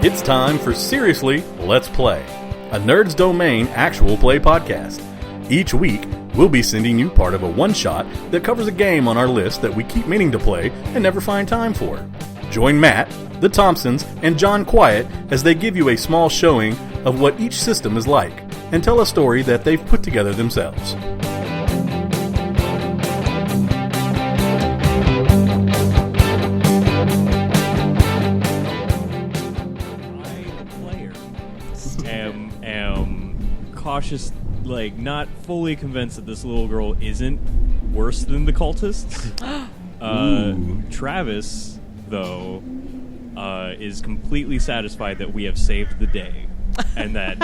It's time for Seriously, Let's Play, a Nerd's Domain actual play podcast. Each week, we'll be sending you part of a one-shot that covers a game on our list that we keep meaning to play and never find time for. Join Matt, the Thompsons, and John Quiet as they give you a small showing of what each system is like, and tell a story that they've put together themselves. Cautious, not fully convinced that this little girl isn't worse than the cultists. Travis, though, is completely satisfied that we have saved the day, and that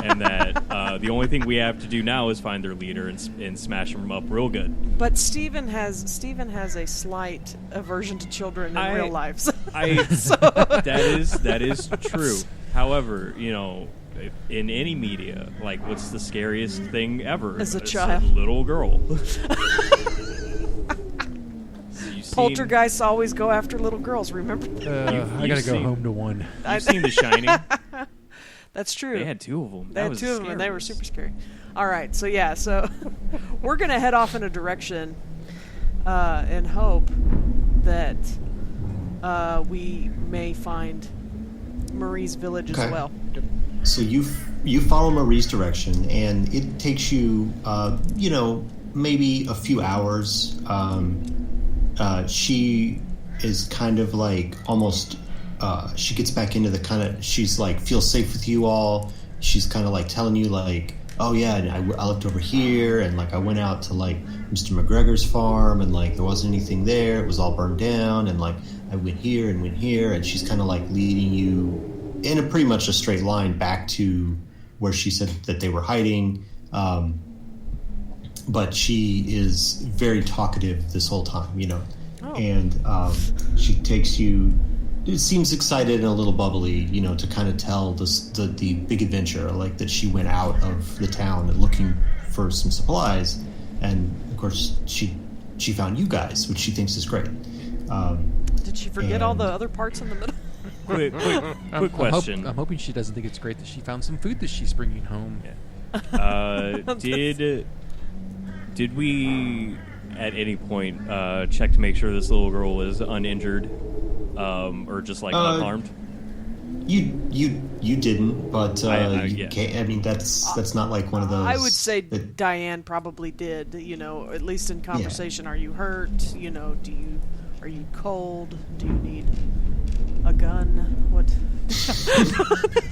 the only thing we have to do now is find their leader and smash them up real good. But Steven has a slight aversion to children in real life. So. That is true. However, in any media, what's the scariest thing ever? As a child. Little girl. Poltergeists always go after little girls, remember? I gotta go home to one. You've seen The Shining. That's true. They had two of them. They had two of them, and they were super scary. All right, so we're going to head off in a direction and hope that we may find Marie's village as well. So you follow Marie's direction, and it takes you, maybe a few hours. She is kind of almost. She gets back into she's feels safe with you all. She's kind of telling you oh yeah, and I looked over here, and I went out to Mr. McGregor's farm, and there wasn't anything there. It was all burned down, and I went here, and she's kind of leading you in a pretty much a straight line back to where she said that they were hiding. But she is very talkative this whole time, and she takes you. It seems excited and a little bubbly, to kind of tell the big adventure, that she went out of the town and looking for some supplies, and of course she found you guys, which she thinks is great. Did she forget all the other parts in the middle? Quick question. I'm hoping she doesn't think it's great that she found some food that she's bringing home. Yeah. Did we at any point check to make sure this little girl was uninjured, or just unharmed? You didn't, but you can't. I mean, that's not one of those. I would say Diane probably did. At least in conversation. Yeah. Are you hurt? Are you cold? Do you need a gun? What?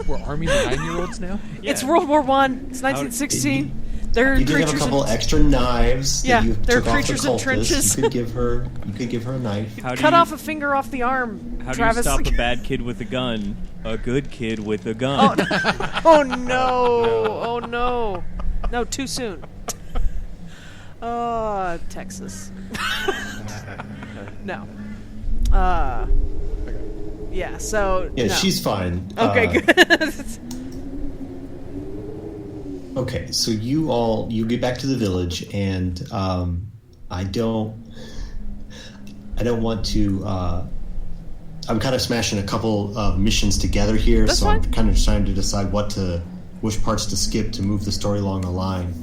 We're arming the 9-year-olds now? Yeah. It's World War I. It's 1916. You did have a couple extra knives that you took off the creatures in trenches. You could give her a knife. Cut off a finger off the arm, How Travis. do you stop a bad kid with a gun? A good kid with a gun. Oh no! Oh no! No, too soon. Oh, Texas. No. Yeah. So. Yeah, no. she's fine. Okay, good. Okay, so you get back to the village, and I don't want to. I'm kind of smashing a couple of missions together here, That's so fine. I'm kind of trying to decide which parts to skip to move the story along the line.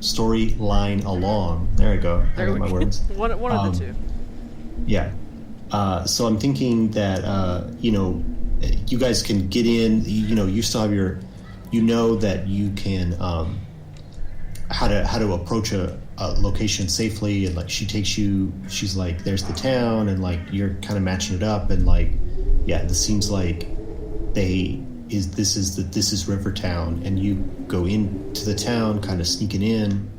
Storyline along. There I go. I got my words. One of the two. Yeah. So I'm thinking that you guys can get in. You still have your. That you can how to approach a location safely, and she takes you. She's there's the town, and you're kind of matching it up, and this seems like this is Rivertown, and you go into the town, kind of sneaking in.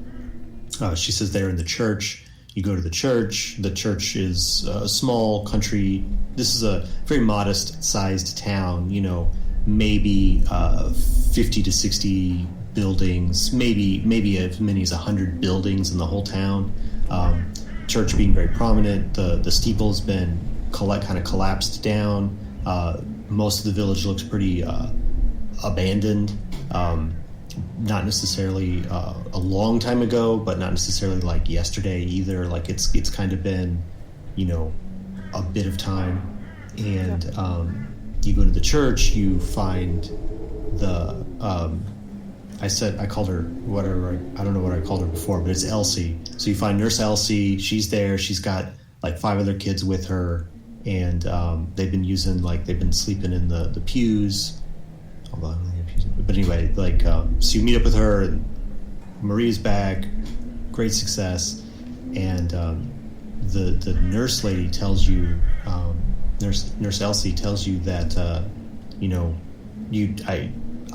She says they're in the church. You go to the church. The church is a small country. This is a very modest-sized town. Maybe 50 to 60 buildings, maybe as many as 100 buildings in the whole town. Church being very prominent. The steeple's been kind of collapsed down. Most of the village looks pretty abandoned. Not necessarily a long time ago, but not necessarily yesterday either. It's kind of been, a bit of time. And you go into the church, you find the I called her whatever, I don't know what I called her before, but it's Elsie. So you find Nurse Elsie. She's there. She's got like 5 other kids with her, and they've been sleeping in the pews. But anyway, so you meet up with her, and Marie's back, great success, and the nurse lady tells you, Nurse Elsie tells you that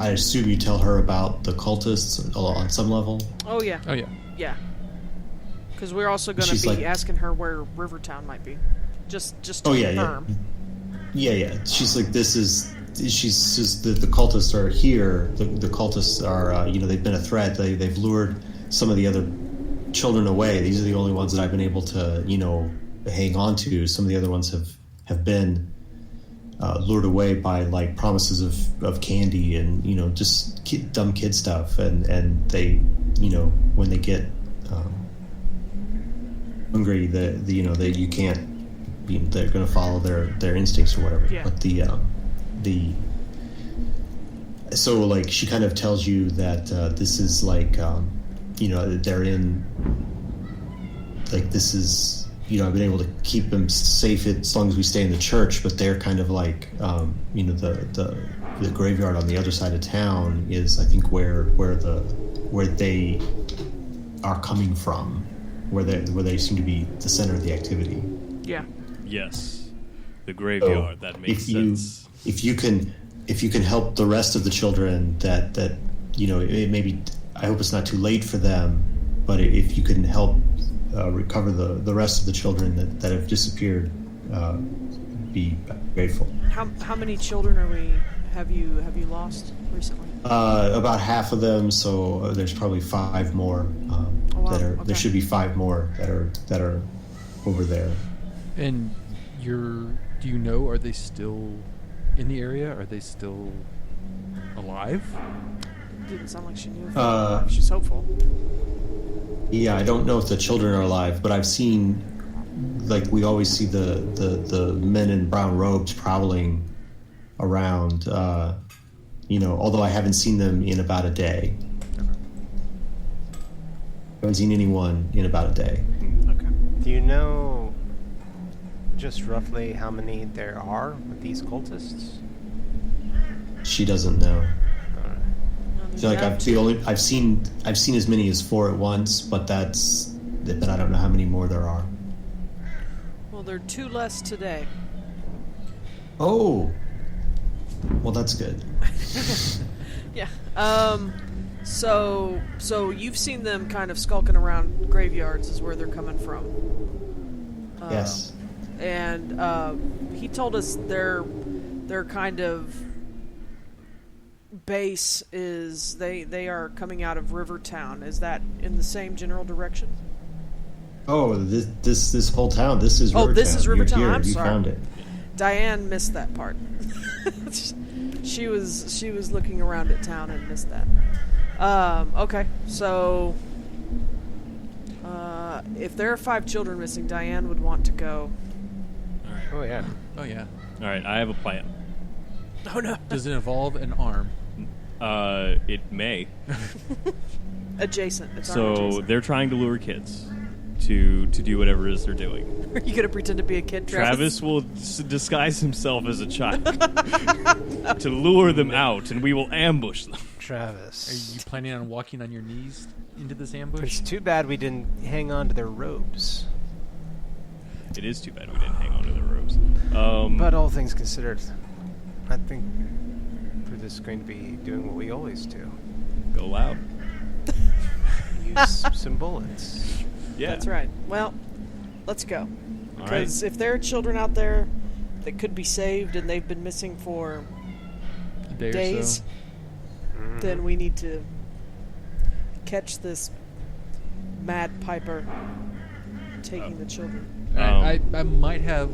I assume you tell her about the cultists on some level. Oh yeah. Yeah. Because we're also going to be asking her where Rivertown might be, just to confirm. Yeah. She's like, she's just the cultists are here. The cultists are they've been a threat. They've lured some of the other children away. These are the only ones that I've been able to hang on to. Some of the other ones have been lured away by like promises of candy and just dumb kid stuff, and they when they get hungry, you can't they're going to follow their instincts or whatever. Yeah. But so like she kind of tells you that this is like they're in like this is I've been able to keep them safe as long as we stay in the church, but they're kind of like the graveyard on the other side of town is I think where they are coming from, where they seem to be the center of the activity. Yeah. Yes, the graveyard. That makes sense. If you can help the rest of the children, that it maybe, I hope it's not too late for them, but if you can help recover the rest of the children that have disappeared, be grateful. How many children have you lost recently? About half of them. So there's probably 5 more that are. Okay. There should be 5 more that are over there. And do you know? Are they still in the area? Are they still alive? Didn't sound like she knew. She's hopeful. Yeah, I don't know if the children are alive, but I've seen, like, we always see the men in brown robes prowling around, although I haven't seen them in about a day. I haven't seen anyone in about a day. Okay. Do you know just roughly how many there are with these cultists? She doesn't know. I feel like I've seen as many as 4 at once, but I don't know how many more there are. Well, there are 2 less today. Oh, well, that's good. Yeah. So you've seen them kind of skulking around graveyards is where they're coming from. Yes. And he told us their kind of base is they are coming out of Rivertown. Is that in the same general direction? Oh, this whole town. This is Rivertown. Oh, this is Rivertown. You're here. I'm You sorry. found it. Diane missed that part. She was looking around at town and missed that. Okay, so if there are 5 children missing, Diane would want to go. All right. Oh yeah. Oh yeah. All right, I have a plan. Oh no. Does it involve an arm? It may. Adjacent. It's So adjacent. they're trying to lure kids to do whatever it is they're doing. Are you gonna pretend to be a kid, Travis will disguise himself as a child to lure them out, and we will ambush them. Travis. Are you planning on walking on your knees into this ambush? It's too bad we didn't hang on to their robes. It is too bad we didn't hang on to the robes. But all things considered, I think we're just going to be doing what we always do. Go loud. Use some bullets. Yeah. That's right. Well, let's go. All Because right. if there are children out there that could be saved and they've been missing for A day days, or so. then we need to catch this mad piper taking the children. I might have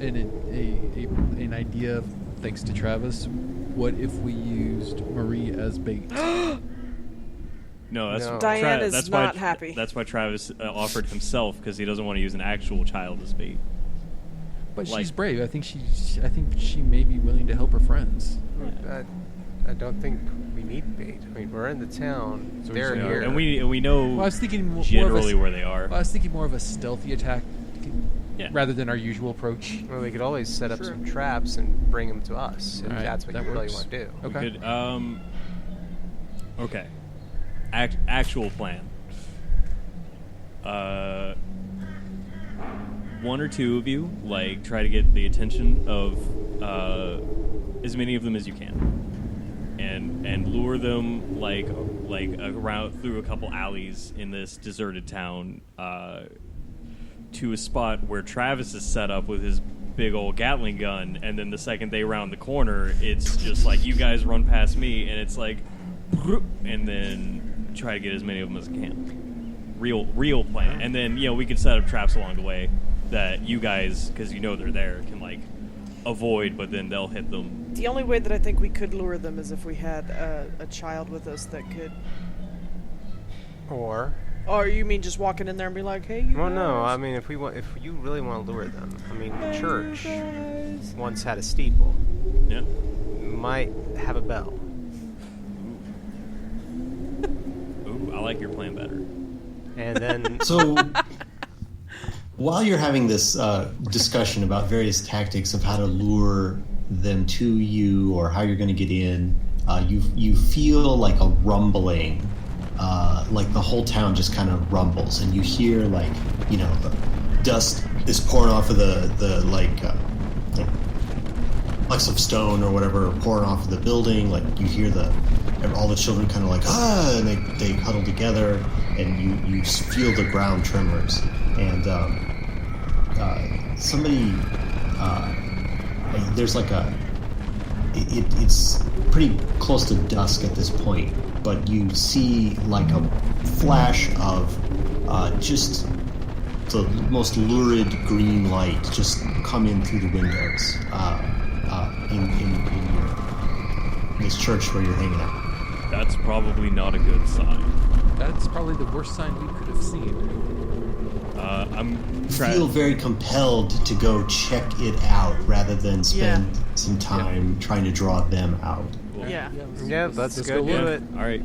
an idea, thanks to Travis. What if we used Marie as bait? No, that's No. Diane is that's not why, happy. That's why Travis offered himself, because he doesn't want to use an actual child as bait. But Like- she's brave. I think she may be willing to help her friends. I don't think we need bait. I mean, we're in the town. So They're we- here. And we know Well, I was thinking more generally of a, where they are. well, I was thinking more of a stealthy attack Yeah. rather than our usual approach. Well, we could always set up Sure. some traps and bring them to us if Alright, that's what that you really works. want to do. We Okay. could, okay. Actual plan. One or two of you, like, try to get the attention of as many of them as you can, and lure them like around through a couple alleys in this deserted town to a spot where Travis is set up with his big old Gatling gun, and then the second they round the corner, it's just like you guys run past me, and it's like, and then try to get as many of them as I can. Real plan, and then we could set up traps along the way that you guys, because they're there, can like avoid, but then they'll hit them. The only way that I think we could lure them is if we had a child with us that could. Or, You mean just walking in there and be like, "Hey, you well, no. guys, I mean, if you really want to lure them, I mean, the hey, church you guys." once had a steeple. Yeah. Might have a bell. Ooh, I like your plan better. And then So, while you're having this discussion about various tactics of how to lure them to you or how you're going to get in, you feel like a rumbling, like the whole town just kind of rumbles, and you hear like the dust is pouring off of the blocks of stone or whatever pouring off of the building. Like you hear all the children kind of like and they huddle together, and you feel the ground tremors, and somebody there's like it's pretty close to dusk at this point, but you see like a flash of just the most lurid green light just come in through the windows in this church where you're hanging out. That's probably not a good sign. That's probably the worst sign we could have seen. I'm Feel very compelled to go check it out rather than spend some time trying to draw them out. Yeah. yeah, let's go do it. All right.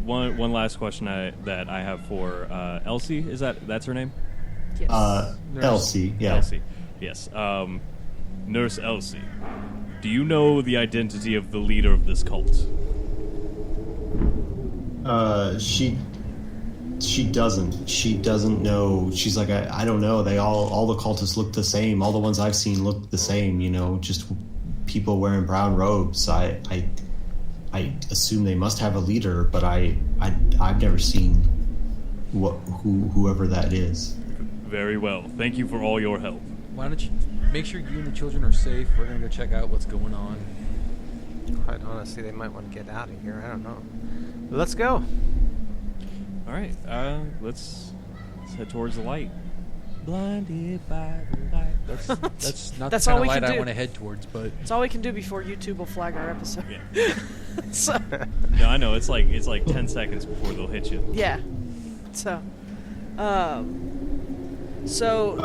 One last question that I have for Elsie. That's her name? Yes. Elsie, yeah. Elsie. Yes. Nurse Elsie. Do you know the identity of the leader of this cult? She doesn't. She doesn't know. She's like, I don't know. They all the cultists look the same. All the ones I've seen look the same. Just people wearing brown robes. I assume they must have a leader, but I've never seen whoever that is. Very well. Thank you for all your help. Why don't you make sure you and the children are safe? We're gonna go check out what's going on. Quite honestly, they might want to get out of here. I don't know. But let's go. All right. Let's head towards the light. Blinded by the light. That's not That's the all kind we of light can I do. want to head towards, but It's all we can do before YouTube will flag our episode. Yeah. So, No, I know. It's like 10 seconds before they'll hit you. yeah. So,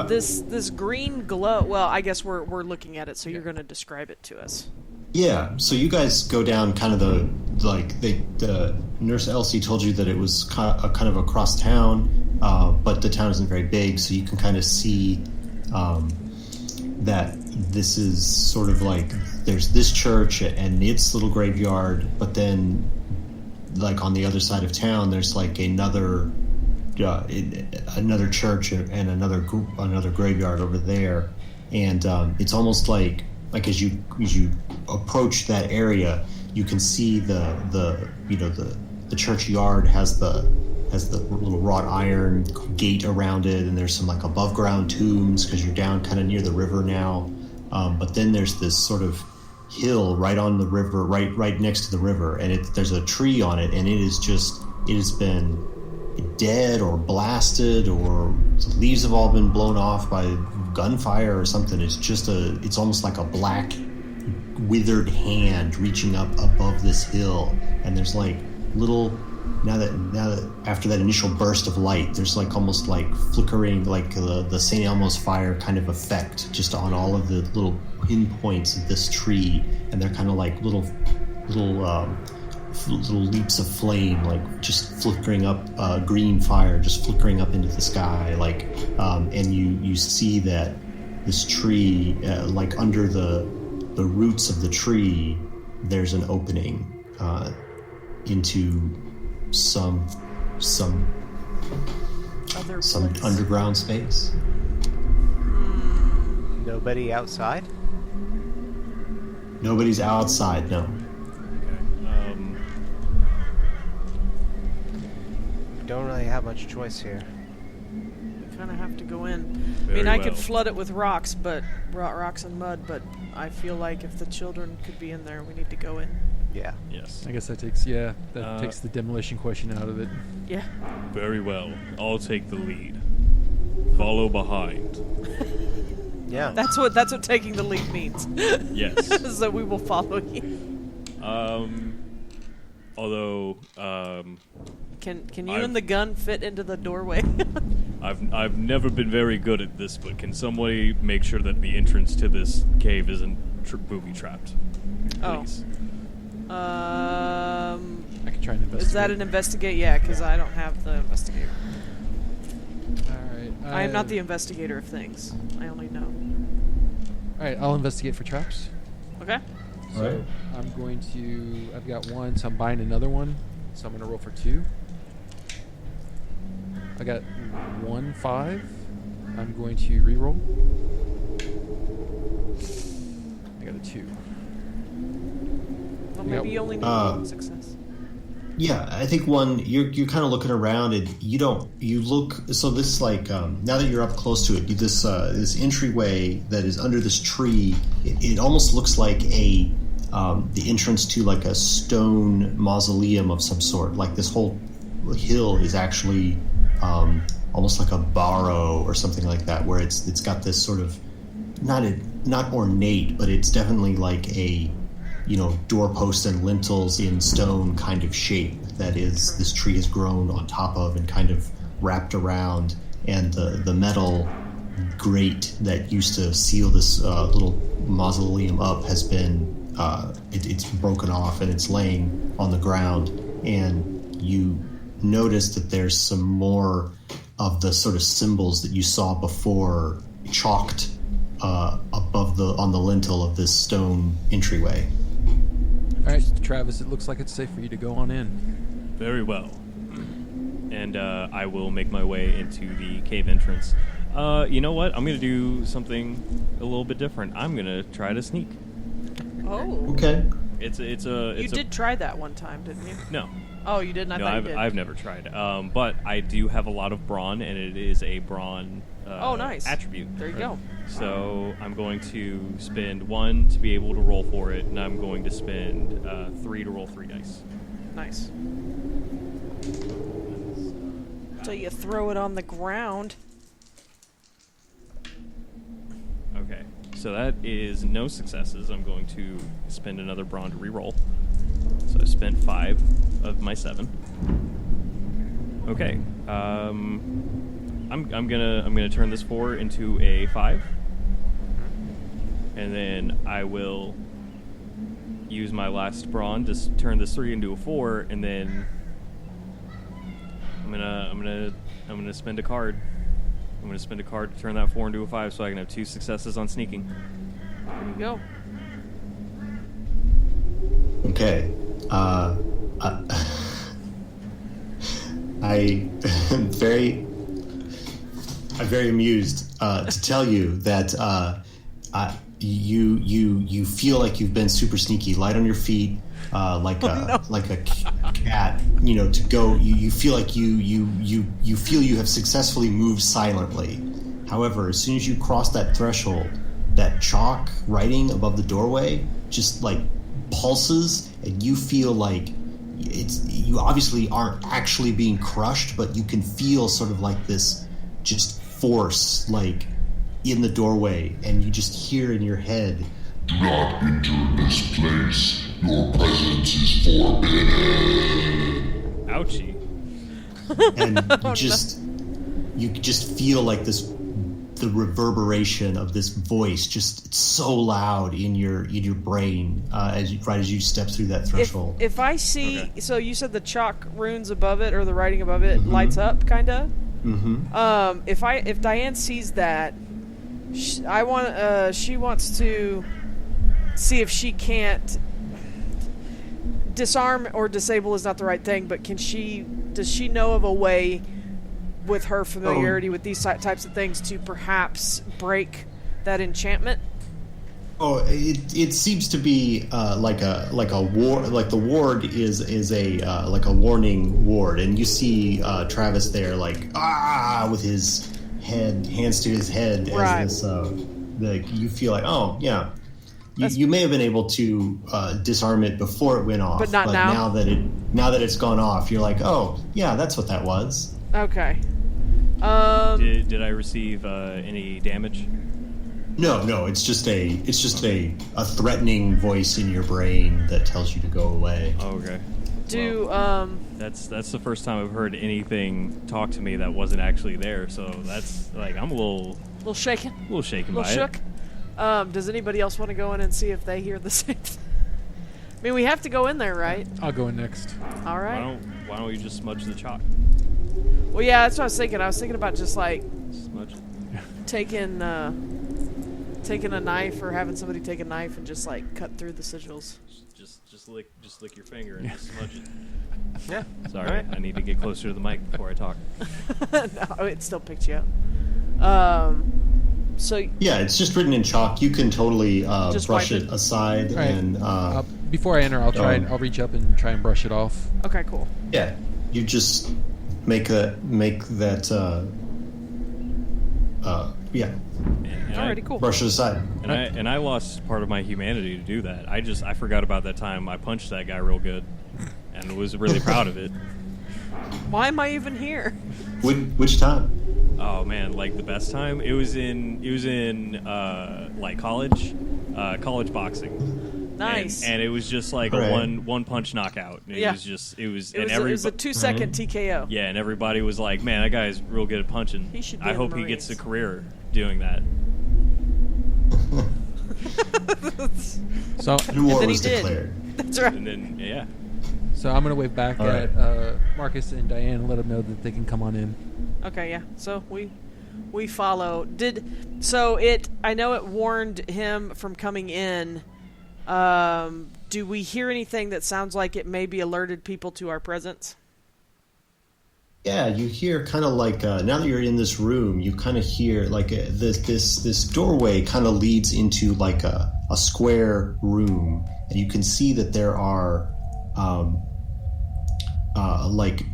this green glow. Well, I guess we're looking at it, so you're going to describe it to us. Yeah. So you guys go down kind of the Nurse Elsie told you that it was kind of across town, but the town isn't very big, so you can kind of see that this is sort of like there's this church and its little graveyard, but then like on the other side of town there's like another church and another graveyard over there, and it's almost like as you approach that area, you can see the churchyard has the little wrought iron gate around it, and there's some like above ground tombs because you're down kind of near the river now. But then there's this sort of hill right on the river, right next to the river, and there's a tree on it, and it has been dead or blasted, or the leaves have all been blown off by gunfire or something. It's almost like a black withered hand reaching up above this hill, and there's like little now that after that initial burst of light, there's like almost like flickering, like the St. Elmo's fire kind of effect just on all of the little pinpoints of this tree, and they're kind of like little leaps of flame, like just flickering up, green fire just flickering up into the sky, like, and you see that this tree, like under the roots of the tree, there's an opening into some underground space. Nobody outside? Nobody's outside, no. Don't really have much choice here. We kind of have to go in. I mean, I could flood it with rocks and mud, but I feel like if the children could be in there, we need to go in. Yeah. Yes. I guess that takes the demolition question out of it. Yeah. Very well. I'll take the lead. Follow behind. Yeah. That's what taking the lead means. Yes. So we will follow you. Although, Can you and the gun fit into the doorway? I've never been very good at this, but can somebody make sure that the entrance to this cave isn't booby trapped? Please. I can try and investigate. Is that an investigate? Yeah, because I don't have the investigator. Alright. I am not the investigator of things. I only know. Alright, I'll investigate for traps. Okay. So Alright. I've got one, so I'm buying another one. So I'm going to roll for 2. I got 1 5. I'm going to re-roll. I got a 2. Well, maybe you only need one success. Yeah, I think one, you're kind of looking around and you look, so this like, now that you're up close to it, this entryway that is under this tree, it almost looks like the entrance to like a stone mausoleum of some sort. Like this whole hill is actually almost like a barrow or something like that, where it's got this sort of, not ornate, but it's definitely like a, doorpost and lintels in stone kind of shape that is this tree has grown on top of and kind of wrapped around, and the metal grate that used to seal this little mausoleum up has been it's broken off and it's laying on the ground, and you notice that there's some more of the sort of symbols that you saw before chalked above on the lintel of this stone entryway. All right, Travis, it looks like it's safe for you to go on in. Very well. And I will make my way into the cave entrance. You know what? I'm going to do something a little bit different. I'm going to try to sneak. Oh. Okay. You did try that one time, didn't you? No. Oh, you didn't? I thought you did. I've never tried. But I do have a lot of brawn, and it is a brawn nice. attribute. There you go. So I'm going to spend 1 to be able to roll for it, and I'm going to spend 3 to roll 3 dice. Nice. So you throw it on the ground. Okay. So that is no successes. I'm going to spend another brawn to re-roll. So I spent 5 of my 7. Okay. I'm gonna turn this 4 into a 5, and then I will use my last brawn to turn this 3 into a 4, and then I'm gonna spend a card. I'm gonna spend a card to turn that 4 into a 5, so I can have 2 successes on sneaking. There you go. Okay. I'm very amused to tell you that you feel like you've been super sneaky, light on your feet, like a cat. To go. You feel like you feel you have successfully moved silently. However, as soon as you cross that threshold, that chalk writing above the doorway just like pulses, and you feel like you obviously aren't actually being crushed, but you can feel sort of like this just force like in the doorway, and you just hear in your head, "Do not enter this place. Your presence is forbidden." Ouchie. And you just feel like the reverberation of this voice, just it's so loud in your brain as you step through that threshold. If I see, so you said the chalk runes above it or the writing above it lights up, kind of. Mm-hmm. If Diane sees that, she wants to see if she can't disarm or disable is not the right thing, but does she know of a way with her familiarity with these types of things to perhaps break that enchantment? Oh, it seems to be like a ward. Like the ward is a like a warning ward, and you see Travis there, like with his hands to his head, right. As this. You feel like, oh yeah, you may have been able to disarm it before it went off, but not now. Now that it's gone off, you're like, oh yeah, that's what that was. Okay. Did I receive any damage? No, it's just a threatening voice in your brain that tells you to go away. Oh, okay. That's the first time I've heard anything talk to me that wasn't actually there. So that's like I'm a little shaken. A little shaken by shook. It. Does anybody else want to go in and see if they hear the same thing? I mean, we have to go in there, right? I'll go in next. All right. Why don't you just smudge the chalk? Well, yeah, that's what I was thinking. I was thinking about just like smudge. Taking a knife or having somebody take a knife and just like cut through the sigils. Just lick your finger and just smudge it. Yeah. Sorry, right. I need to get closer to the mic before I talk. No, it still picked you up. So yeah, it's just written in chalk. You can totally brush it it aside, right. and before I enter, I'll reach up and try and brush it off. Okay, cool. Yeah, you just make that. Yeah. Alrighty, cool. Brush it aside. And I lost part of my humanity to do that. I forgot about that time I punched that guy real good, and was really proud of it. Why am I even here? Which time? Oh man, like the best time. It was in like college boxing. Nice. And it was just like right. a one punch knockout. It was it was a 2-second right. TKO. Yeah, and everybody was like, "Man, that guy's real good at punching. He should be I in hope the he gets a Marines." career doing that." So War then was he did. declared. That's right. And then yeah. So I'm gonna wave back All right. at Marcus and Diane and let them know that they can come on in. Okay, yeah. So we follow. I know it warned him from coming in. Do we hear anything that sounds like it maybe alerted people to our presence? Yeah, you hear kind of like now that you're in this room, you kind of hear like this doorway kind of leads into like a square room, and you can see that there are like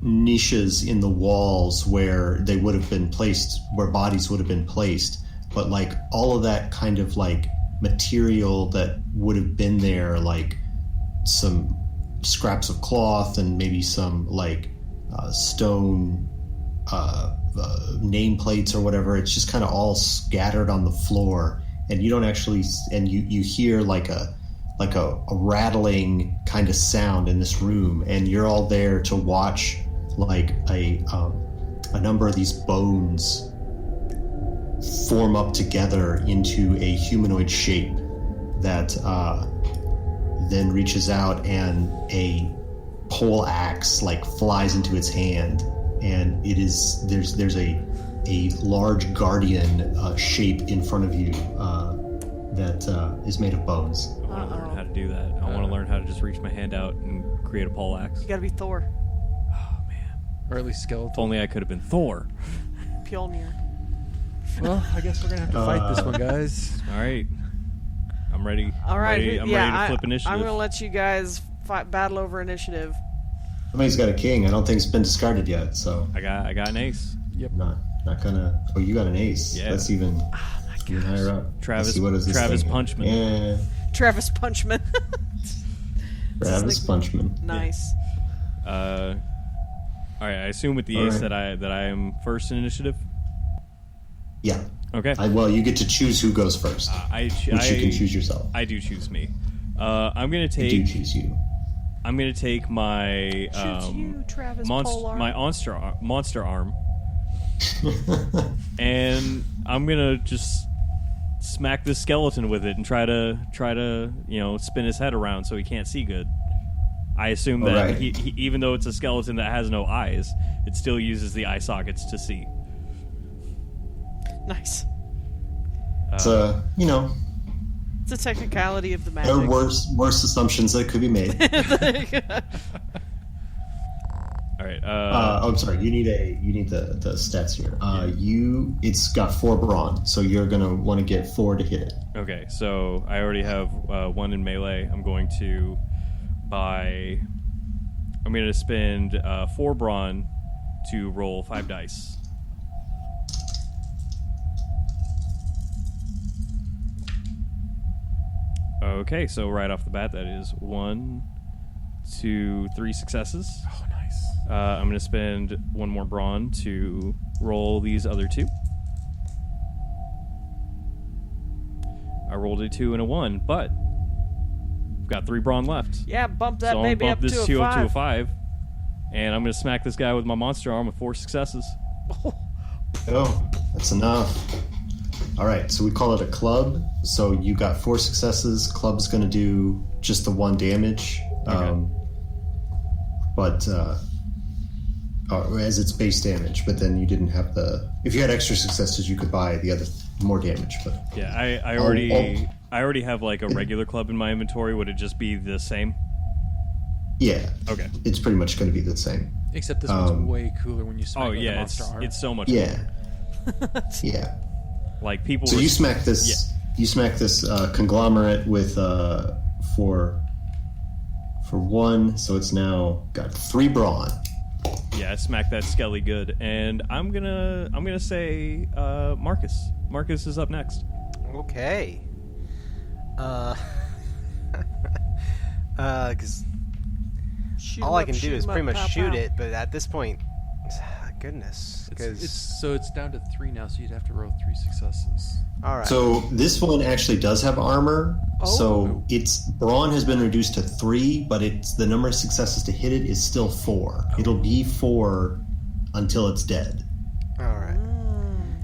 niches in the walls where they would have been placed, where bodies would have been placed, but like all of that kind of like material that would have been there, like some scraps of cloth and maybe some like stone nameplates or whatever. It's just kind of all scattered on the floor, and you don't actually, and you hear like a rattling kind of sound in this room, and you're all there to watch like a number of these bones form up together into a humanoid shape that then reaches out, and a pole axe like flies into its hand, and it is there's a large guardian shape in front of you that is made of bones. I want to learn how to do that. I want to learn how to just reach my hand out and create a pole axe. You gotta be Thor. Oh man. Or at least skeletal. If only I could have been Thor. Mjolnir. Well, I guess we're gonna have to fight this one, guys. All right. I'm ready. All right. I'm ready to flip initiative. I'm gonna let you guys battle over initiative. Somebody's got a king. I don't think it's been discarded yet, so I got an ace. Yep. not gonna. Oh, you got an ace. Yeah. That's even higher up. Travis Let's see, what is this Travis thing? Punchman. Yeah. Travis Punchman. Travis Punchman. Nice. All right. I assume with the ace that I am first in initiative. Yeah. Okay. Well, you get to choose who goes first, which you can choose yourself. I do choose me. I'm gonna I take. do choose you. I'm gonna take my Shoots you, Travis Polar. my monster arm, and I'm gonna just smack this skeleton with it and try to spin his head around so he can't see good. I assume that Alright. he even though it's a skeleton that has no eyes, it still uses the eye sockets to see. Nice. It's It's a technicality of the magic. there are worse assumptions that could be made. All right. I'm sorry. You need the stats here. It's got 4 brawn, so you're gonna want to get 4 to hit it. Okay, so I already have 1 in melee. I'm going to spend 4 brawn to roll 5 dice. Okay, so right off the bat, that is 1, 2, 3 successes. Oh, nice. I'm going to spend 1 more brawn to roll these other 2. I rolled a 2 and a 1, but I've got 3 brawn left. Yeah, bump that So I'm baby gonna up bump to this a 2 up 5. to a 5, and I'm going to smack this guy with my monster arm with 4 successes. Oh, that's enough. All right, so we call it a club. So you got 4 successes. Club's going to do just the 1 damage, as its base damage. But then you didn't have the. If you had extra successes, you could buy the other more damage. But Yeah, I already have like a regular club in my inventory. Would it just be the same? yeah, Okay. it's pretty much going to be the same. Except this one's way cooler when you smack Oh with the yeah, monster arm. it's so much. Yeah, cooler. yeah. Like people. So were- you smack this. You smack this conglomerate with for 1. So it's now got 3 brawn. Yeah, I smacked that skelly good, and I'm gonna say Marcus. Marcus is up next. Okay. Because Shoot all him I up, can do shoot is him pretty up, much pow, shoot pow. it, but at this point, goodness. It's down to 3 now, so you'd have to roll 3 successes. All right. So this one actually does have armor. Oh. So its brawn has been reduced to 3, but it's the number of successes to hit it is still 4. It'll be 4 until it's dead, all right.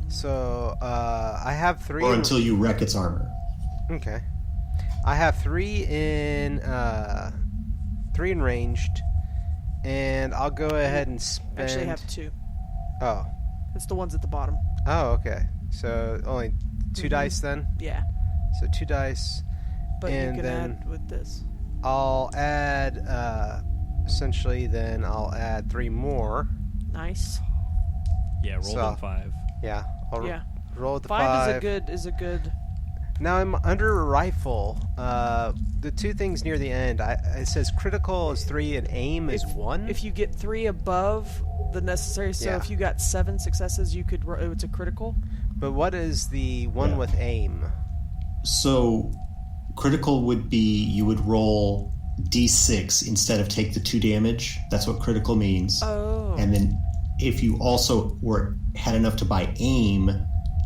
So I have 3. or until you wreck its armor. Okay. I have 3 in ranged, and I'll go ahead and spend. Actually, I have 2. Oh. It's the ones at the bottom. Oh, okay. So only 2 dice then. Yeah. So 2 dice. But And you can then- add with this. I'll add. Essentially, then I'll add 3 more. Nice. Yeah, roll So- them 5. Yeah. I'll Yeah. roll with the 5 is a good. Now I'm under a rifle. The 2 things near the end. It says critical is 3 and aim is 1. If you get 3 above the necessary, so Yeah. if you got 7 successes, you could. It's a critical. But what is the one Yeah. with aim? So critical would be you would roll D6 instead of take the 2 damage. That's what critical means. Oh. And then if you also had enough to buy aim,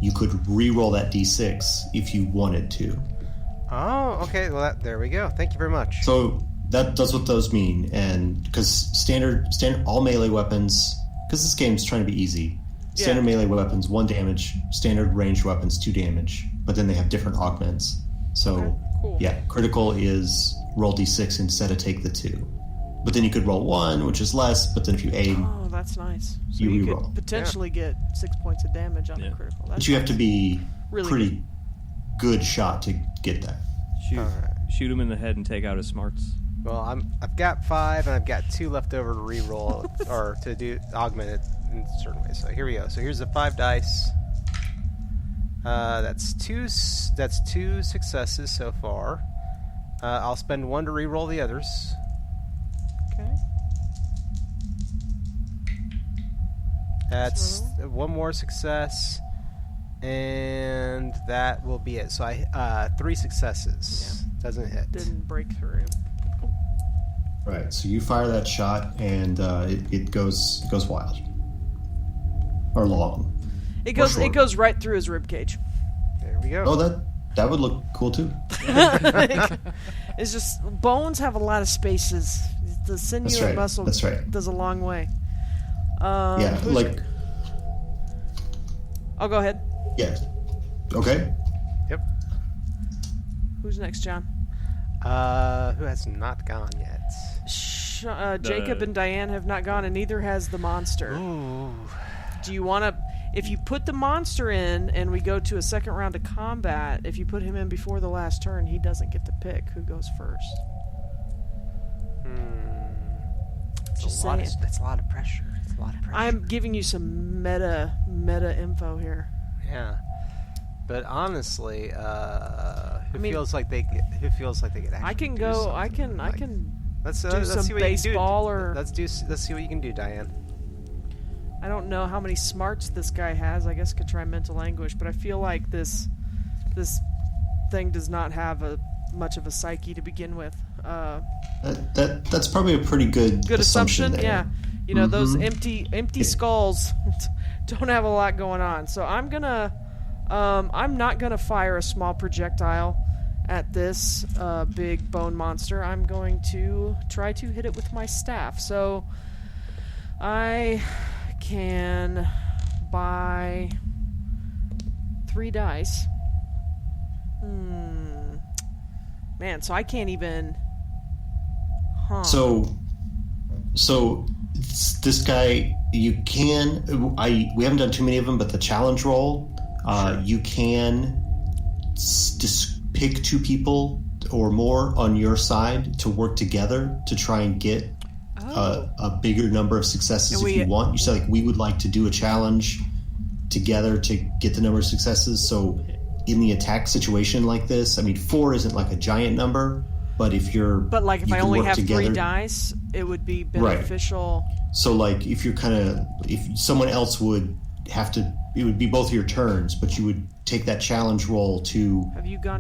you could re-roll that D6 if you wanted to. Oh, okay. Well, there we go. Thank you very much. So that's what those mean. And because standard all melee weapons, because this game's trying to be easy, standard melee weapons 1 damage, standard ranged weapons 2 damage, but then they have different augments. So Okay, cool. yeah, critical is roll D6 instead of take the 2. But then you could roll 1, which is less, but then if you aim, Oh, that's nice. So You you re-roll. could potentially get 6 points of damage on Yeah. a critical. That's but you have to nice. be Really pretty good shot to get that. Shoot him in the head and take out his smarts. Well, I've got 5 and I've got 2 left over to re-roll or to do augment it in certain ways. So here we go. So here's the 5 dice. That's two successes so far. I'll spend 1 to re-roll the others. Okay. That's 1 more success, and that will be it. So I 3 successes. Doesn't hit. Didn't break through. Right. So you fire that shot, and it goes wild or long. It Or goes. short. It goes right through his rib cage. There we go. Oh, that would look cool too. It's just bones have a lot of spaces. The sinew and muscle does a long way. Yeah, like. Oh, go ahead. Yeah. Okay. Yep. Who's next, John? Who has not gone yet? Jacob and Diane have not gone, and neither has the monster. Ooh. Do you want to... If you put the monster in and we go to a second round of combat, if you put him in before the last turn, he doesn't get to pick who goes first. That's a lot of pressure. It's a lot of pressure. I'm giving you some meta info here. Yeah. But honestly, who feels like they could actually I can do go. something? I can. Let's do see some what baseball you can do. or. Let's see what you can do, Diane. I don't know how many smarts this guy has. I guess I could try mental anguish, but I feel like this thing does not have much of a psyche to begin with. That's probably a pretty good assumption. There. Yeah, you know those empty skulls don't have a lot going on. So I'm not gonna fire a small projectile at this big bone monster. I'm going to try to hit it with my staff. So I can buy 3 dice. Man, so I can't even. Huh. So this guy, you can. We haven't done too many of them, but the challenge roll, you can just pick 2 people or more on your side to work together to try and get a bigger number of successes if you want. You said we would like to do a challenge together to get the number of successes. So in the attack situation like this, 4 isn't like a giant number, but if you're if I only have together, 3 dice, it would be beneficial. Right. So if you're if someone else would have to, it would be both your turns, but you would take that challenge roll to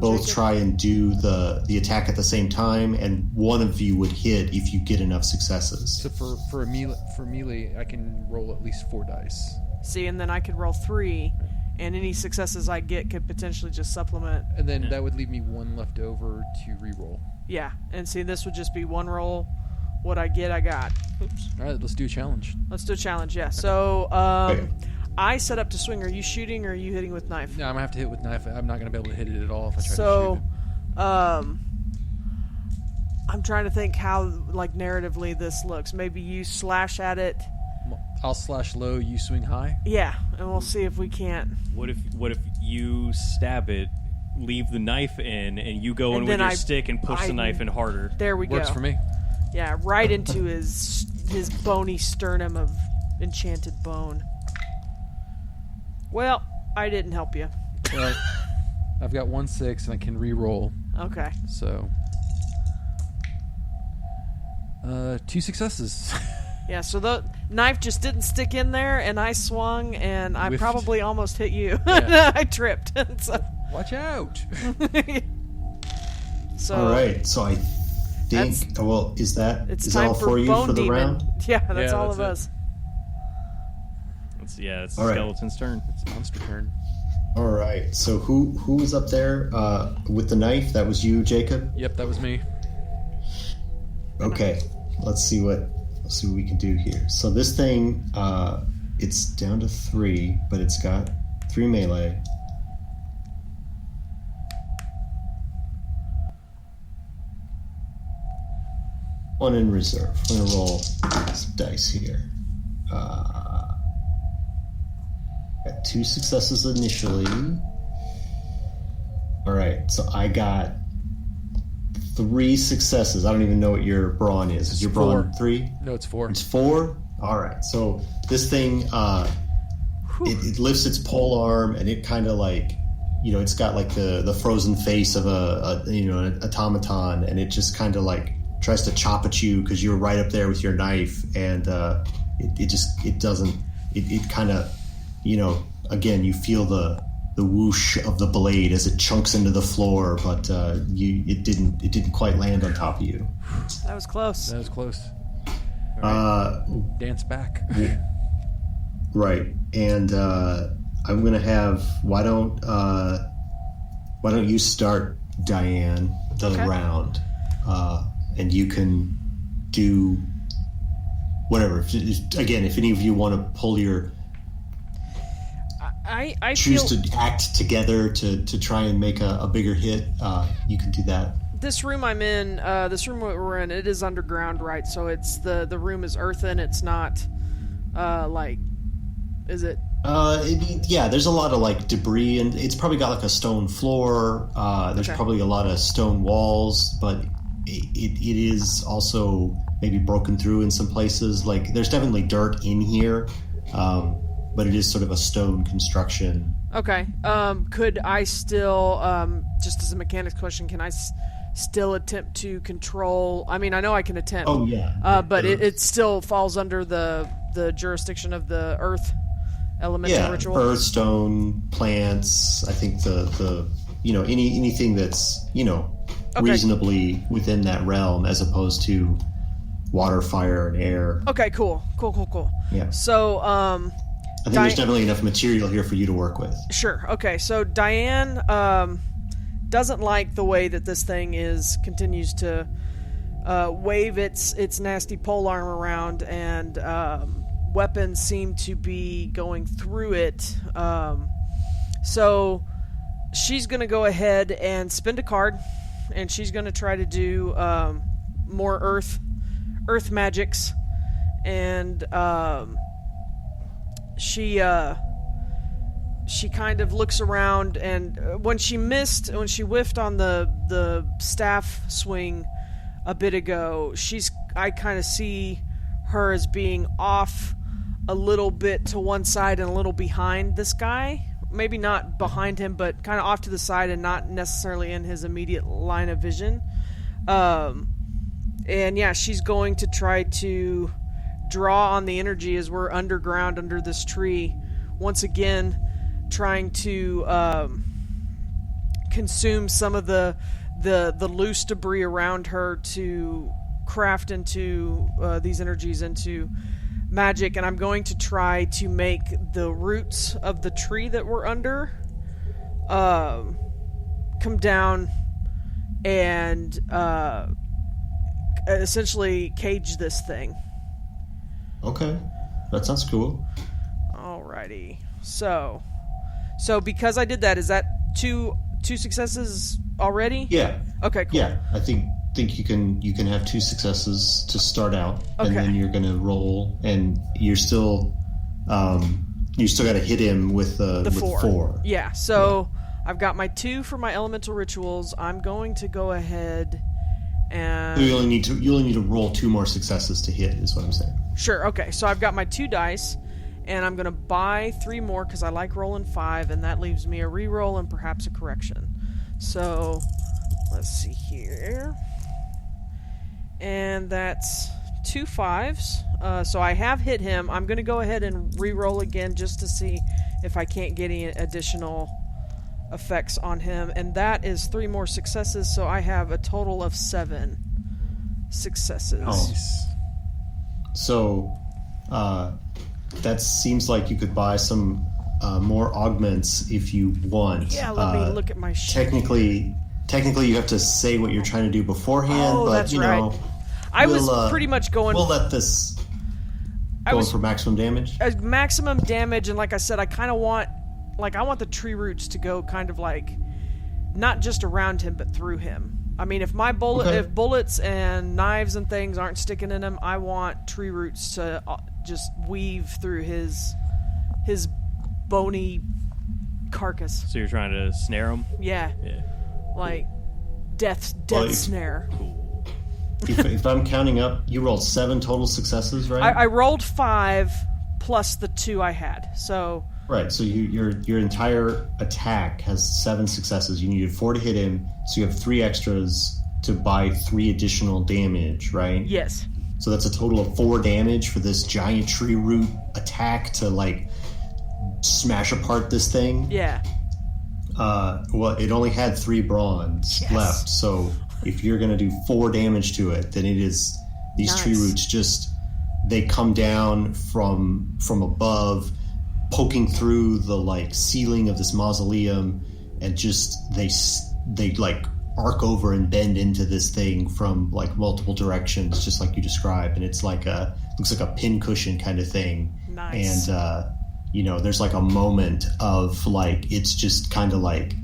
both Jacob? Try and do the attack at the same time, and one of you would hit if you get enough successes. So for melee, I can roll at least 4 dice. See, and then I could roll 3, and any successes I get could potentially just supplement. And then that would leave me 1 left over to re-roll. Yeah, and see, this would just be 1 roll. What I get, I got. Oops. All right, let's do a challenge. Let's do a challenge, yeah. Okay. So, I set up to swing. Are you shooting or are you hitting with knife? No, I'm going to have to hit with knife. I'm not going to be able to hit it at all if I try to shoot it. I'm trying to think how, narratively this looks. Maybe you slash at it. I'll slash low, you swing high? Yeah, and we'll see if we can't. What if you stab it, leave the knife in, and you go in with your stick and push the knife in harder? There we go. Works for me. Yeah, right into his bony sternum of enchanted bone. Well, I didn't help you. Well, I've got 1 6 and I can re-roll. Okay. So, 2 successes. Yeah, so the knife just didn't stick in there, and I swung, and I probably almost hit you. Yeah. I tripped. So. Watch out! So, all right, so I think. Is that all for you for the round? Yeah, that's all of us. It's the skeleton's turn. It's monster turn. All right, so who was up there with the knife? That was you, Jacob? Yep, that was me. Okay, let's see what we can do here. So this thing, it's down to 3, but it's got 3 melee. One in reserve. I'm going to roll some dice here. Got 2 successes initially. All right, so I got 3 successes. I don't even know what your brawn is. Is your brawn 3? No, it's 4. It's 4? All right. So this thing, it lifts its pole arm, and it kind of it's got the frozen face of an automaton, and it just kind of tries to chop at you because you're right up there with your knife, and it doesn't. It kind of, again, you feel the whoosh of the blade as it chunks into the floor, but it didn't quite land on top of you. That was close. All right. Dance back. Right, and I'm gonna have. Why don't you start Diane, the Okay. round, and you can do whatever. Again, if any of you want to pull your I choose feel to act together to try and make a bigger hit, you can do that. this room I'm in, this room we're in, it is underground, right? So it's the room is earthen. It's not like, is it? Yeah, there's a lot of like debris, and it's probably got like a stone floor. There's Okay. probably a lot of stone walls, but it is also maybe broken through in some places. Like there's definitely dirt in here, but it is sort of a stone construction. Okay. Could I still, just as a mechanics question, can I still attempt to control? I mean, I know I can attempt. Oh yeah, But it still falls under the jurisdiction of the earth elemental yeah, ritual. earth, stone, plants. I think the anything that's Okay. reasonably within that realm, as opposed to water, fire, and air. Okay, cool. Yeah, So, I think there's definitely enough material here for you to work with. sure. Okay, so Diane doesn't like the way that this thing continues to wave its nasty polearm around, and weapons seem to be going through it. So she's going to go ahead and spend a card, and she's going to try to do more earth magics, and she kind of looks around, and when she whiffed on the staff swing a bit ago, I kind of see her as being off a little bit to one side and a little behind this guy. Maybe not behind him, but kind of off to the side and not necessarily in his immediate line of vision. And yeah, she's going to try to draw on the energy as we're underground under this tree. Once again, trying to consume some of the loose debris around her to craft into these energies into magic. And I'm going to try to make the roots of the tree that we're under come down and essentially cage this thing. Okay, that sounds cool. Alrighty. So because I did that, is that two successes already? Yeah. Okay, cool. Yeah, I think you can have 2 successes to start out, and Okay. then you're gonna roll, and you still got to hit him with The with 4. Yeah, so I've got my 2 for my elemental rituals. I'm going to go ahead and... So you only need to roll 2 more successes to hit, is what I'm saying. Sure, okay. So I've got my 2 dice, and I'm going to buy 3 more because I like rolling 5, and that leaves me a reroll and perhaps a correction. So, let's see here. And that's 2 5s. So I have hit him. I'm going to go ahead and reroll again just to see if I can't get any additional effects on him. And that is 3 more successes, so I have a total of 7 successes. Oh. So, that seems like you could buy some more augments if you want. Yeah, let me look at my sheet. Technically, you have to say what you're trying to do beforehand. Oh, but that's you right. know, I was we'll, pretty much going... We'll let this go for maximum damage. Maximum damage, and like I said, I kind of want... I want the tree roots to go kind of like... Not just around him, but through him. I mean, if if bullets and knives and things aren't sticking in him, I want tree roots to just weave through his bony carcass. So you're trying to snare him? Yeah. Yeah. Like death Well, snare. Cool. If I'm counting up, you rolled 7 total successes, right? I rolled 5 plus the 2 I had. So Right. So your entire attack has 7 successes. You needed 4 to hit him, so you have 3 extras to buy 3 additional damage, right? yes. So that's a total of 4 damage for this giant tree root attack to like smash apart this thing. Yeah. Well, it only had 3 bronze Yes. left, so if you're going to do 4 damage to it, then it is these Nice. tree roots they come down from above, poking through the like ceiling of this mausoleum, and just they like arc over and bend into this thing from like multiple directions, just like you described, and it's like looks like a pincushion kind of thing. Nice. And there's like a moment of like it's just kind of like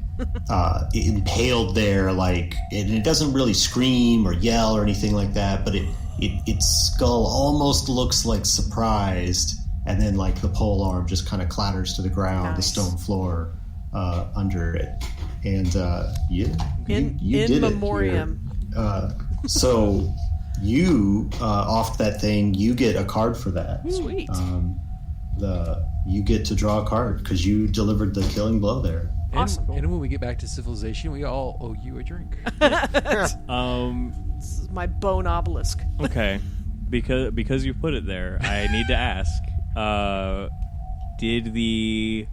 impaled there, like it doesn't really scream or yell or anything like that, but its skull almost looks like surprised, and then like the pole arm just kind of clatters to the ground, the stone floor under it, and you did memoriam. So you off that thing, you get a card for that. Sweet. You get to draw a card because you delivered the killing blow there. Awesome. And when we get back to civilization, we all owe you a drink. This is my bone obelisk. Okay, because you put it there, I need to ask: did the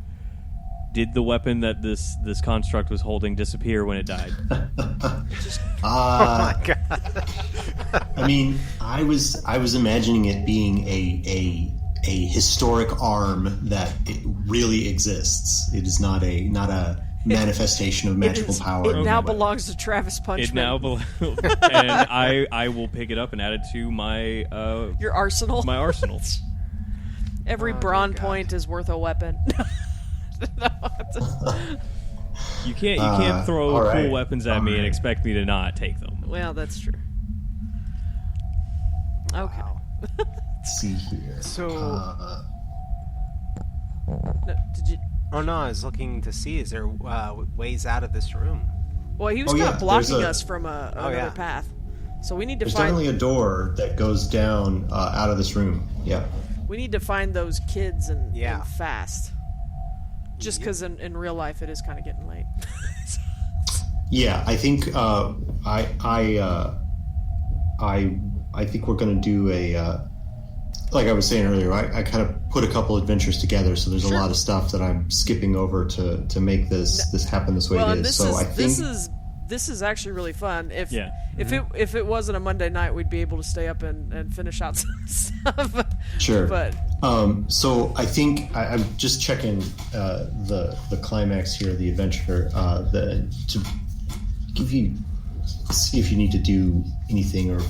weapon that this construct was holding disappear when it died? Oh my god! I mean, I was imagining it being a historic arm that it really exists. It is not a manifestation of magical power. It now belongs to Travis Punchman. It now and I will pick it up and add it to my your arsenal. My arsenal. Every brawn point is worth a weapon. You can't throw right. cool weapons at me and expect me to not take them. Well, that's true. Okay. Wow. Let's see here. So, No, did you? oh no, I was looking to see, is there ways out of this room? Well, he was Oh, kind yeah, of blocking there's a- us from another yeah. path, so we need to There's find. definitely a door that goes down out of this room. Yeah. We need to find those kids and Yeah. fast. Just because in real life it is kind of getting late. Yeah, I think I think we're going to do a like I was saying earlier. I kind of put a couple adventures together, so there's a lot of stuff that I'm skipping over to make this happen this way Well, it and is. So I think this is actually really fun. If Mm-hmm. if it wasn't a Monday night, we'd be able to stay up and finish out some stuff. sure. But So I think I'm just checking the climax here, the adventure, to give you see if you need to do anything or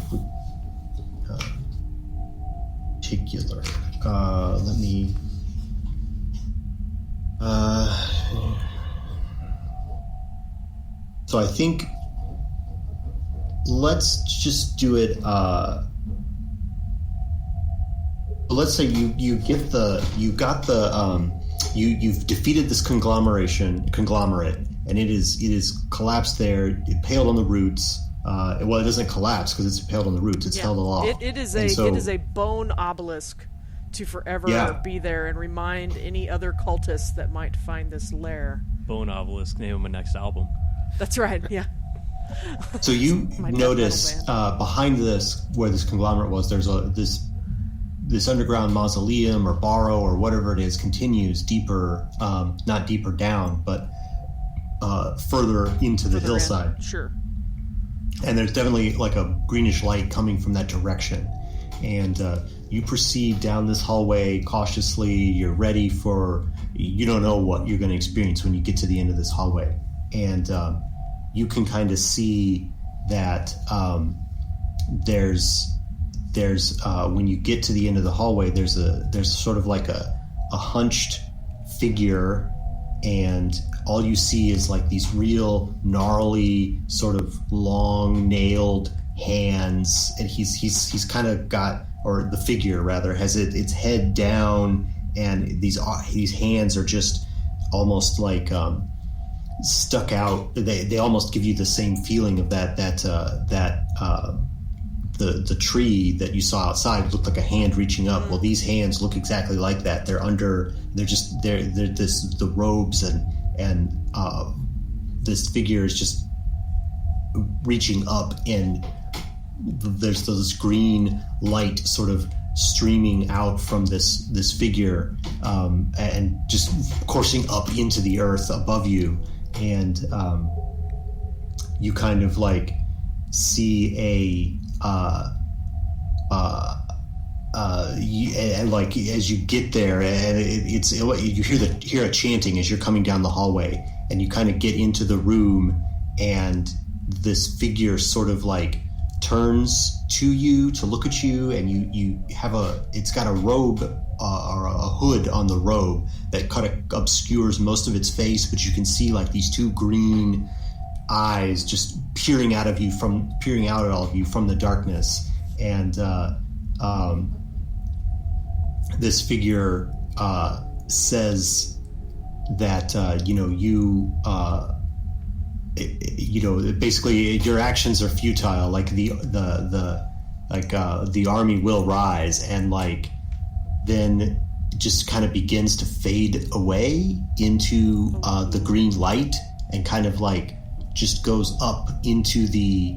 particular. Let me. So I think let's just do it. Let's say you've defeated this conglomerate, and it is collapsed there, impaled on the roots. Well, it doesn't collapse because it's impaled on the roots. It's held aloft. It is And so- it is a bone obelisk to forever be there and remind any other cultists that might find this lair. Bone obelisk, name of my next album. That's right. Yeah. So you My death metal notice band. behind this, where this conglomerate was, there's this underground mausoleum or barrow or whatever it is continues deeper, not deeper down, but further into the Further in. hillside. Sure. And there's definitely like a greenish light coming from that direction. And you proceed down this hallway cautiously. You're ready for, you don't know what you're going to experience when you get to the end of this hallway. And you can kind of see that there's when you get to the end of the hallway, there's sort of like a hunched figure, and all you see is like these real gnarly, sort of long nailed hands, and he's kind of got, or the figure rather has its head down, and these hands are just almost like stuck out. They almost give you the same feeling of the tree that you saw outside looked like a hand reaching up. Well, these hands look exactly like that. They're the robes, and this figure is just reaching up, and there's this green light sort of streaming out from this figure, and just coursing up into the earth above you, and you kind of like see and like as you get there, and you hear a chanting as you're coming down the hallway, and you kind of get into the room, and this figure sort of like turns to you to look at you, and you have it's got a robe or a hood on the robe that kind of obscures most of its face, but you can see like these two green eyes just peering out at all of you from the darkness. And this figure says that basically your actions are futile. Like the army will rise, and like then just kind of begins to fade away into the green light, and kind of like just goes up into the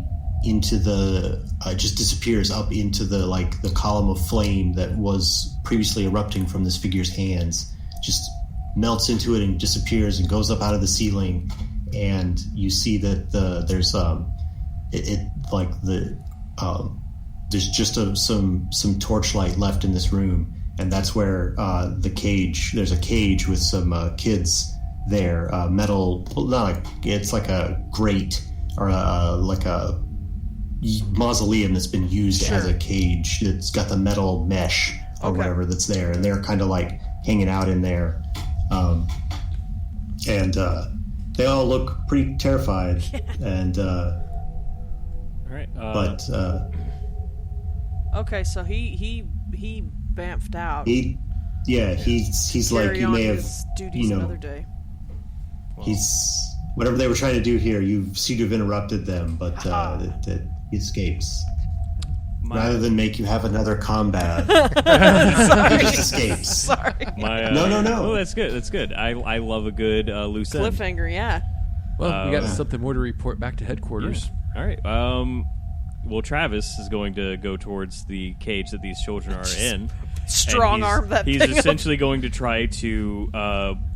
just disappears up into the column of flame that was previously erupting from this figure's hands. Just melts into it and disappears and goes up out of the ceiling. And you see that there's there's just some torchlight left in this room, and that's where there's a cage with some kids there, metal. It's like a grate or like a mausoleum that's been used as a cage. It's got the metal mesh or whatever that's there, and they're kind of like hanging out in there, and they all look pretty terrified. And all right, okay, so he bamfed out. He's like, you may have, duties another day. He's whatever they were trying to do here. You seem to have interrupted them, but he escapes. Rather than make you have another combat, he just escapes. Sorry. No. Oh, that's good. That's good. I love a good loose end. Cliffhanger, yeah. Well, we got something more to report back to headquarters. Yeah. All right. Well, Travis is going to go towards the cage that these children are in. Strong arm that He's thing essentially going to try to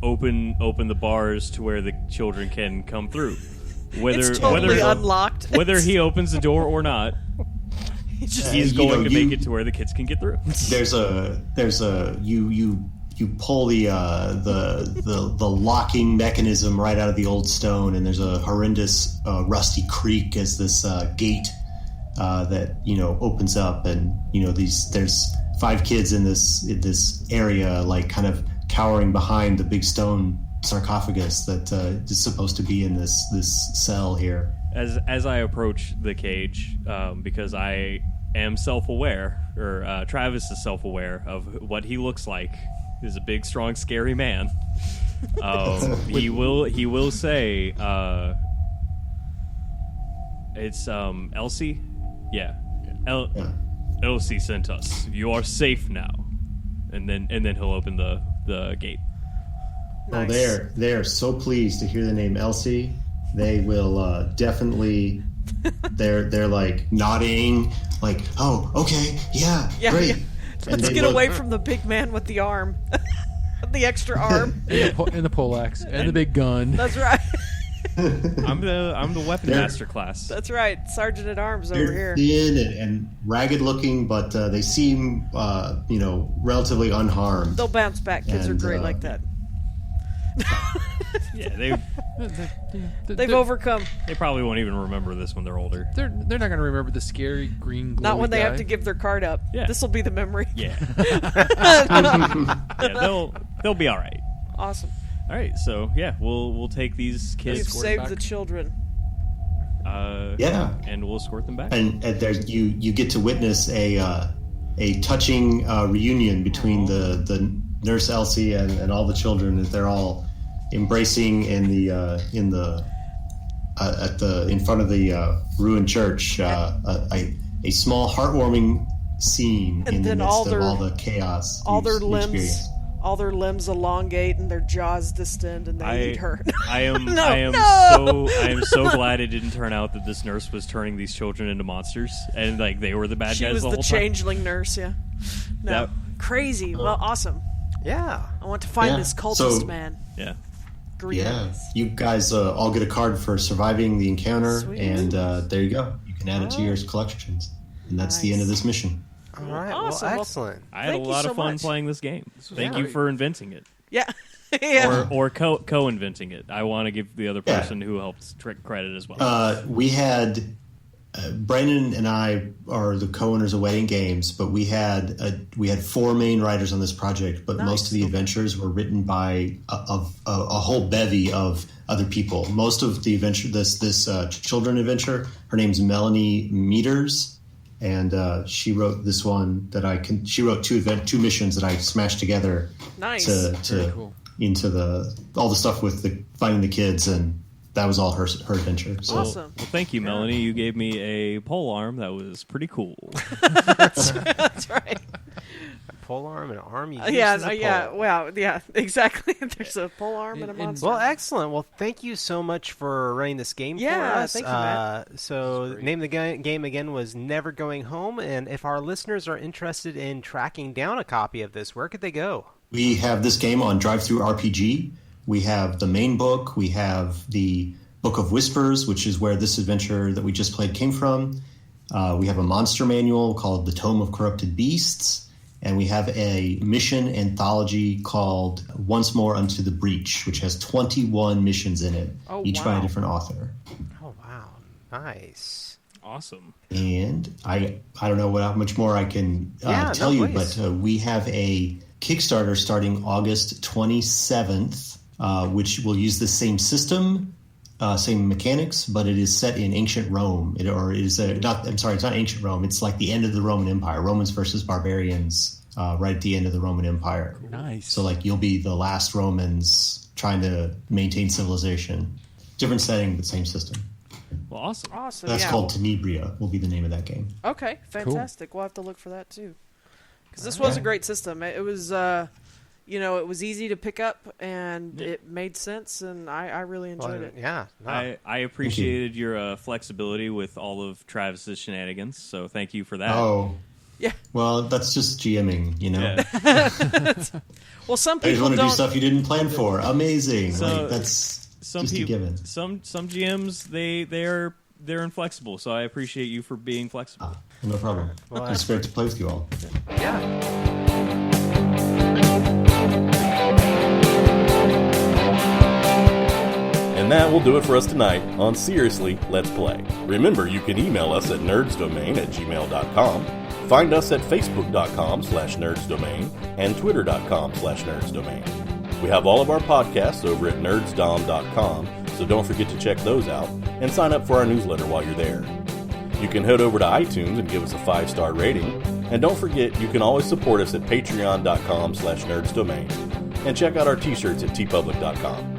open the bars to where the children can come through. It's totally unlocked. Whether he opens the door or not, he's going to make it to where the kids can get through. You pull the locking mechanism right out of the old stone, and there's a horrendous rusty creak as this gate that opens up, and there's 5 kids in this area, like kind of cowering behind the big stone sarcophagus that is supposed to be in this cell here. As I approach the cage, because I am self-aware, or Travis is self-aware of what he looks like. He's a big, strong, scary man. He will say, it's Elsie? Yeah. Elsie sent us. You are safe now. And then he'll open the gate. Nice. Oh, they're so pleased to hear the name Elsie. They will definitely. They're like nodding, like, oh, okay, yeah, great. Yeah. Let's get away from the big man with the arm, the extra arm, and the poleaxe, and the big gun. That's right. I'm the weapon master class. That's right, Sergeant at Arms they're over here. Thin and ragged looking, but they seem relatively unharmed. They'll bounce back. Kids are great like that. Yeah, they've overcome. They probably won't even remember this when they're older. They're not going to remember the scary green glowy Not when they guy. have to give their card up. Yeah. This will be the memory. Yeah. They'll be all right. Awesome. All right, so yeah, we'll take these We've kids. saved the children. And we'll escort them back. And there's you get to witness a touching reunion between the nurse Elsie and all the children, that they're all embracing in front of the ruined church. A small heartwarming scene And in the then midst all of their- all the chaos. All their you experience. limbs elongate and their jaws distend, and they eat her. I am so glad it didn't turn out that this nurse was turning these children into monsters, and like they were the bad She guys was the the whole time. changeling nurse. Yeah. No. That- Crazy. Well, awesome. Yeah. I want to find Yeah. this cultist So- man. Yeah. Green Yeah, eyes. you guys all get a card for surviving the encounter, Sweet. and there you go. You can add it to your collections, and that's the end of this mission. All right. Awesome. Well, Well, excellent. I had a Thank you lot so of fun much. playing this game. Thank you great. for inventing it. Yeah. Yeah. Or co-inventing it. I want to give the other person who helped trick credit as well. We had Brandon and I are the co-owners of Wedding Games, but we had 4 main writers on this project. But most of the adventures were written by a whole bevy of other people. Most of the adventure, this children adventure, her name's Melanie Meters, and she wrote this one that she wrote 2 missions that I smashed together. Nice. To cool. Into all the stuff with finding the kids, and that was all her adventure. So. Awesome. Well, thank you, Melanie. You gave me a pole arm that was pretty cool. That's right. A pole arm and an arm. You Wow. Yeah. Exactly. There's a pole arm and a monster. Well, excellent. Well, thank you so much for running this game for us. Thank you, Matt. So, the name of the game again was Never Going Home. And if our listeners are interested in tracking down a copy of this, where could they go? We have this game on Drive-Thru RPG. We have the main book. We have the Book of Whispers, which is where this adventure that we just played came from. We have a monster manual called The Tome of Corrupted Beasts. And we have a mission anthology called Once More Unto the Breach, which has 21 missions in it, each by a different author. Oh, wow. Nice. Awesome. And I don't know how much more I can tell you, but we have a Kickstarter starting August 27th, which will use the same system, same mechanics, but it is set in ancient Rome. It's not ancient Rome. It's like the end of the Roman Empire, Romans versus barbarians, right at the end of the Roman Empire. Nice. So like you'll be the last Romans trying to maintain civilization. Different setting, but same system. Well, awesome. Awesome. That's called Tenebria, will be the name of that game. Okay, fantastic. We'll have to look for that too. Because this was a great system. It was, it was easy to pick up, and it made sense, and I really enjoyed it. Yeah. No. I appreciated your flexibility with all of Travis's shenanigans, so thank you for that. Oh. Yeah. Well, that's just GMing, you know? Yeah. Well, some I just people want to don't. do stuff you didn't plan for. Amazing. So, that's some just people, a given. some GMs, they're inflexible, so I appreciate you for being flexible. No problem. Well, It's great to play with you all. Yeah. And that will do it for us tonight on Seriously, Let's Play. Remember, you can email us at nerdsdomain@gmail.com, find us at facebook.com/nerdsdomain, and twitter.com/nerdsdomain. We have all of our podcasts over at nerdsdom.com, so don't forget to check those out, and sign up for our newsletter while you're there. You can head over to iTunes and give us a 5-star rating, and don't forget you can always support us at patreon.com/nerdsdomain, and check out our t-shirts at tpublic.com.